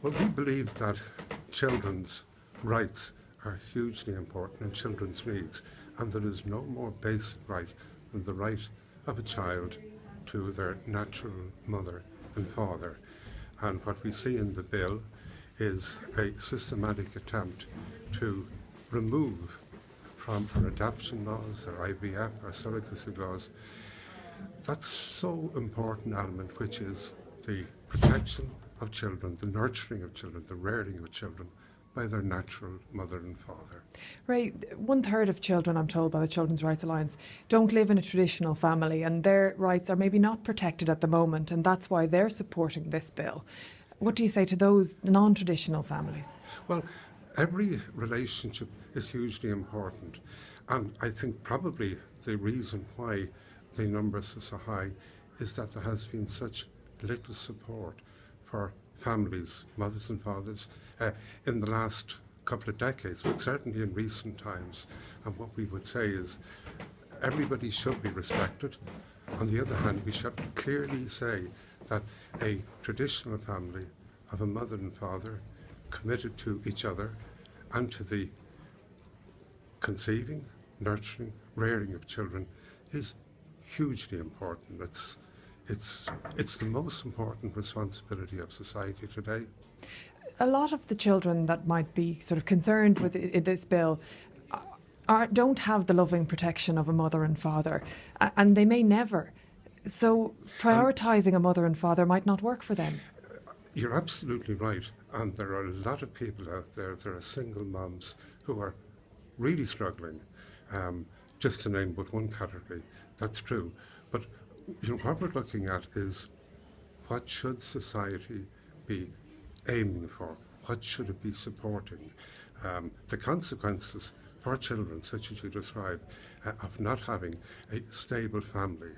Well, we believe that children's rights are hugely important and children's needs, and there is no more basic right than the right of a child to their natural mother and father. And what we see in the bill is a systematic attempt to remove from our adoption laws, our IVF, our surrogacy laws, that so important element, which is the protection of children, the nurturing of children, the rearing of children by their natural mother and father. Right, 1/3 of children, I'm told by the Children's Rights Alliance, don't live in a traditional family, and their rights are maybe not protected at the moment, and that's why they're supporting this bill. What do you say to those non-traditional families? Well, every relationship is hugely important, and I think probably the reason why the numbers are so high is that there has been such little support for families, mothers and fathers, in the last couple of decades, but certainly in recent times. And what we would say is everybody should be respected. On the other hand, we should clearly say that a traditional family of a mother and father committed to each other and to the conceiving, nurturing, rearing of children is hugely important. It's the most important responsibility of society today. A lot of the children that might be sort of concerned with this bill don't have the loving protection of a mother and father, and they may never. So prioritising a mother and father might not work for them. You're absolutely right, and there are a lot of people out there, there are single moms who are really struggling, just to name but one category. That's true. But what we're looking at is what should society be aiming for? What should it be supporting? The consequences for children, such as you describe, of not having a stable family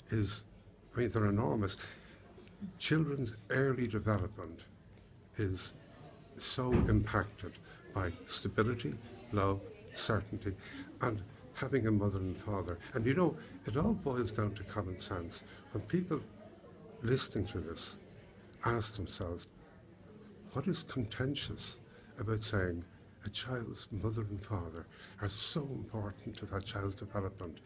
they're enormous. Children's early development is so impacted by stability, love, certainty, and having a mother and father. And it all boils down to common sense. When people listening to this ask themselves, what is contentious about saying a child's mother and father are so important to that child's development?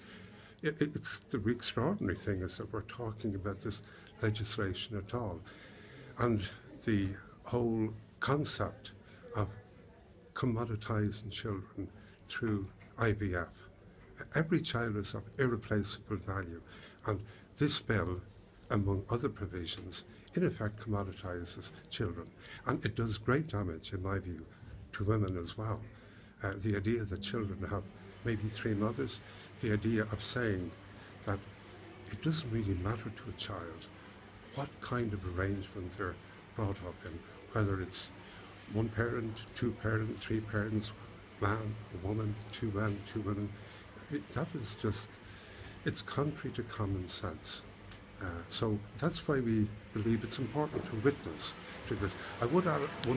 It's the extraordinary thing is that we're talking about this legislation at all. And the whole concept of commoditizing children through IVF. Every child is of irreplaceable value, and this bill, among other provisions, in effect commoditizes children, and it does great damage, in my view, to women as well. The idea that children have maybe 3 mothers, the idea of saying that it doesn't really matter to a child what kind of arrangement they're brought up in, whether it's 1 parent, 2 parents, 3 parents, man, a woman, 2 men, 2 women. That is just, it's contrary to common sense. So that's why we believe it's important to witness to this. I would add one